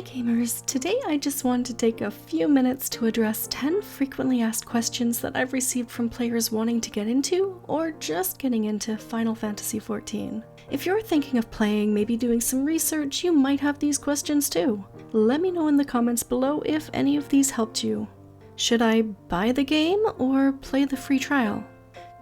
Hi gamers! Today I just want to take a few minutes to address 10 frequently asked questions that I've received from players wanting to get into, or just getting into Final Fantasy XIV. If you're thinking of playing, maybe doing some research, you might have these questions too. Let me know in the comments below if any of these helped you. Should I buy the game or play the free trial?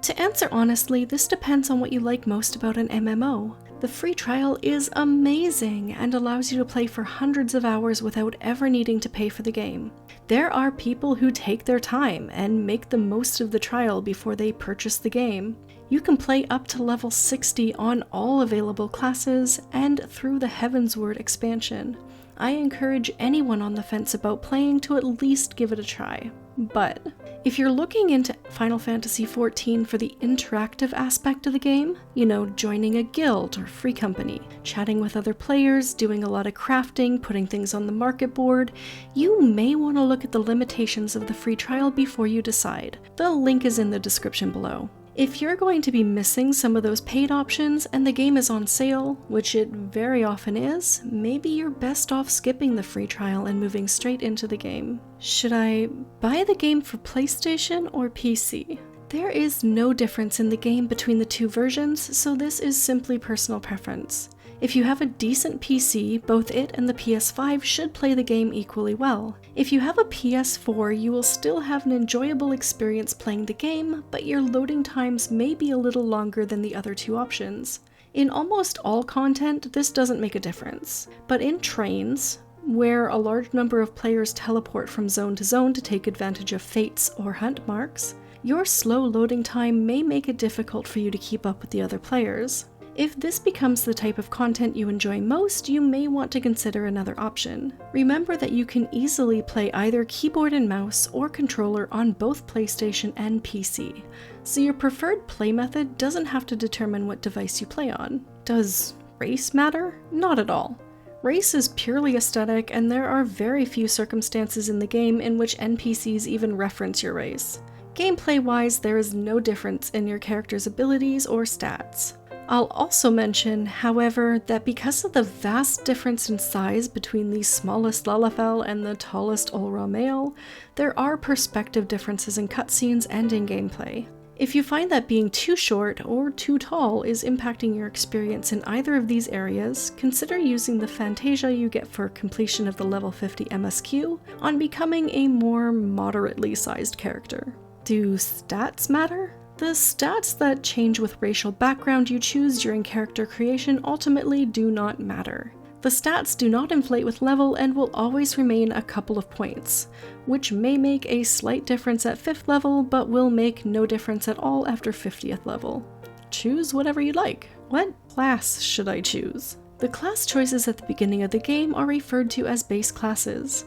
To answer honestly, this depends on what you like most about an MMO. The free trial is amazing and allows you to play for hundreds of hours without ever needing to pay for the game. There are people who take their time and make the most of the trial before they purchase the game. You can play up to level 60 on all available classes and through the Heavensward expansion. I encourage anyone on the fence about playing to at least give it a try. But if you're looking into Final Fantasy XIV for the interactive aspect of the game, joining a guild or free company, chatting with other players, doing a lot of crafting, putting things on the market board, you may want to look at the limitations of the free trial before you decide. The link is in the description below. If you're going to be missing some of those paid options and the game is on sale, which it very often is, maybe you're best off skipping the free trial and moving straight into the game. Should I buy the game for PlayStation or PC? There is no difference in the game between the two versions, so this is simply personal preference. If you have a decent PC, both it and the PS5 should play the game equally well. If you have a PS4, you will still have an enjoyable experience playing the game, but your loading times may be a little longer than the other two options. In almost all content, this doesn't make a difference, but in trains, where a large number of players teleport from zone to zone to take advantage of fates or hunt marks, your slow loading time may make it difficult for you to keep up with the other players. If this becomes the type of content you enjoy most, you may want to consider another option. Remember that you can easily play either keyboard and mouse or controller on both PlayStation and PC, so your preferred play method doesn't have to determine what device you play on. Does race matter? Not at all. Race is purely aesthetic, and there are very few circumstances in the game in which NPCs even reference your race. Gameplay-wise, there is no difference in your character's abilities or stats. I'll also mention, however, that because of the vast difference in size between the smallest Lalafell and the tallest Ulra male, there are perspective differences in cutscenes and in gameplay. If you find that being too short or too tall is impacting your experience in either of these areas, consider using the Fantasia you get for completion of the level 50 MSQ on becoming a more moderately sized character. Do stats matter? The stats that change with racial background you choose during character creation ultimately do not matter. The stats do not inflate with level and will always remain a couple of points, which may make a slight difference at 5th level but will make no difference at all after 50th level. Choose whatever you like. What class should I choose? The class choices at the beginning of the game are referred to as base classes.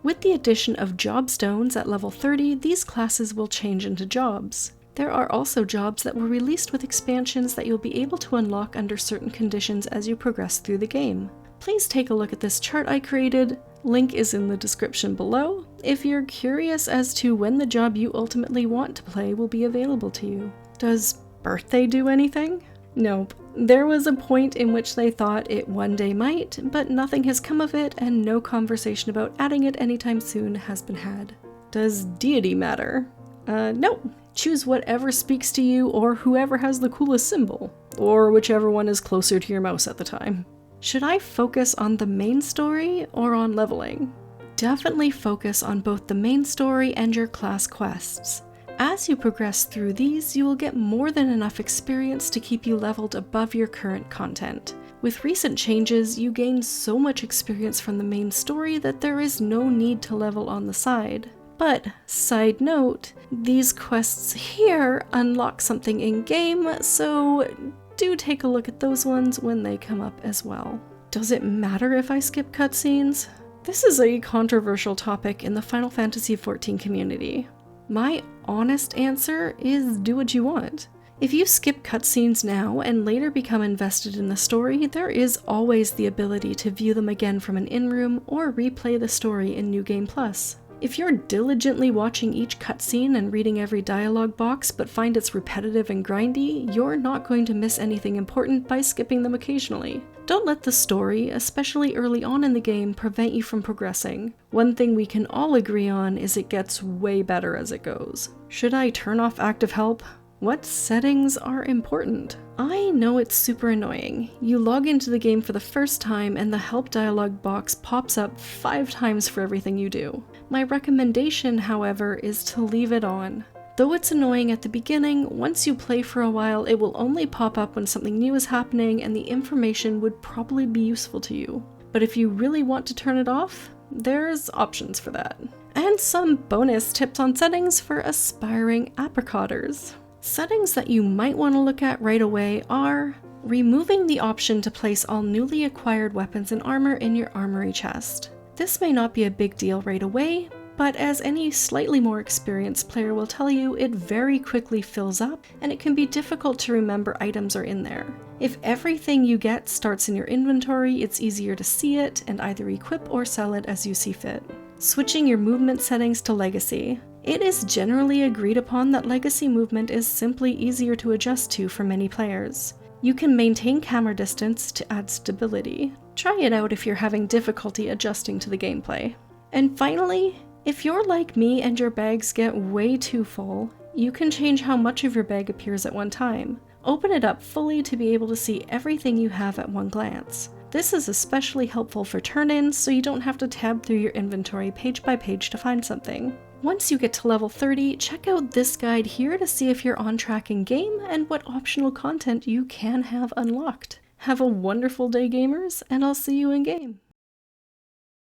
With the addition of job stones at level 30, these classes will change into jobs. There are also jobs that were released with expansions that you'll be able to unlock under certain conditions as you progress through the game. Please take a look at this chart I created, link is in the description below, if you're curious as to when the job you ultimately want to play will be available to you. Does birthday do anything? Nope. There was a point in which they thought it one day might, but nothing has come of it and no conversation about adding it anytime soon has been had. Does deity matter? Nope. Choose whatever speaks to you or whoever has the coolest symbol, or whichever one is closer to your mouse at the time. Should I focus on the main story or on leveling? Definitely focus on both the main story and your class quests. As you progress through these, you will get more than enough experience to keep you leveled above your current content. With recent changes, you gain so much experience from the main story that there is no need to level on the side. But, side note, these quests here unlock something in-game, so do take a look at those ones when they come up as well. Does it matter if I skip cutscenes? This is a controversial topic in the Final Fantasy XIV community. My honest answer is do what you want. If you skip cutscenes now and later become invested in the story, there is always the ability to view them again from an in-room or replay the story in New Game Plus. If you're diligently watching each cutscene and reading every dialogue box but find it's repetitive and grindy, you're not going to miss anything important by skipping them occasionally. Don't let the story, especially early on in the game, prevent you from progressing. One thing we can all agree on is it gets way better as it goes. Should I turn off active help? What settings are important? I know it's super annoying. You log into the game for the first time and the help dialog box pops up 5 times for everything you do. My recommendation, however, is to leave it on. Though it's annoying at the beginning, once you play for a while, it will only pop up when something new is happening and the information would probably be useful to you. But if you really want to turn it off, there's options for that. And some bonus tips on settings for aspiring apricotters. Settings that you might want to look at right away are removing the option to place all newly acquired weapons and armor in your armory chest. This may not be a big deal right away, but as any slightly more experienced player will tell you, it very quickly fills up and it can be difficult to remember items are in there. If everything you get starts in your inventory, it's easier to see it and either equip or sell it as you see fit. Switching your movement settings to Legacy. It is generally agreed upon that Legacy movement is simply easier to adjust to for many players. You can maintain camera distance to add stability. Try it out if you're having difficulty adjusting to the gameplay. And finally, if you're like me and your bags get way too full, you can change how much of your bag appears at one time. Open it up fully to be able to see everything you have at one glance. This is especially helpful for turn-ins, so you don't have to tab through your inventory page by page to find something. Once you get to level 30, check out this guide here to see if you're on track in game and what optional content you can have unlocked. Have a wonderful day, gamers, and I'll see you in game.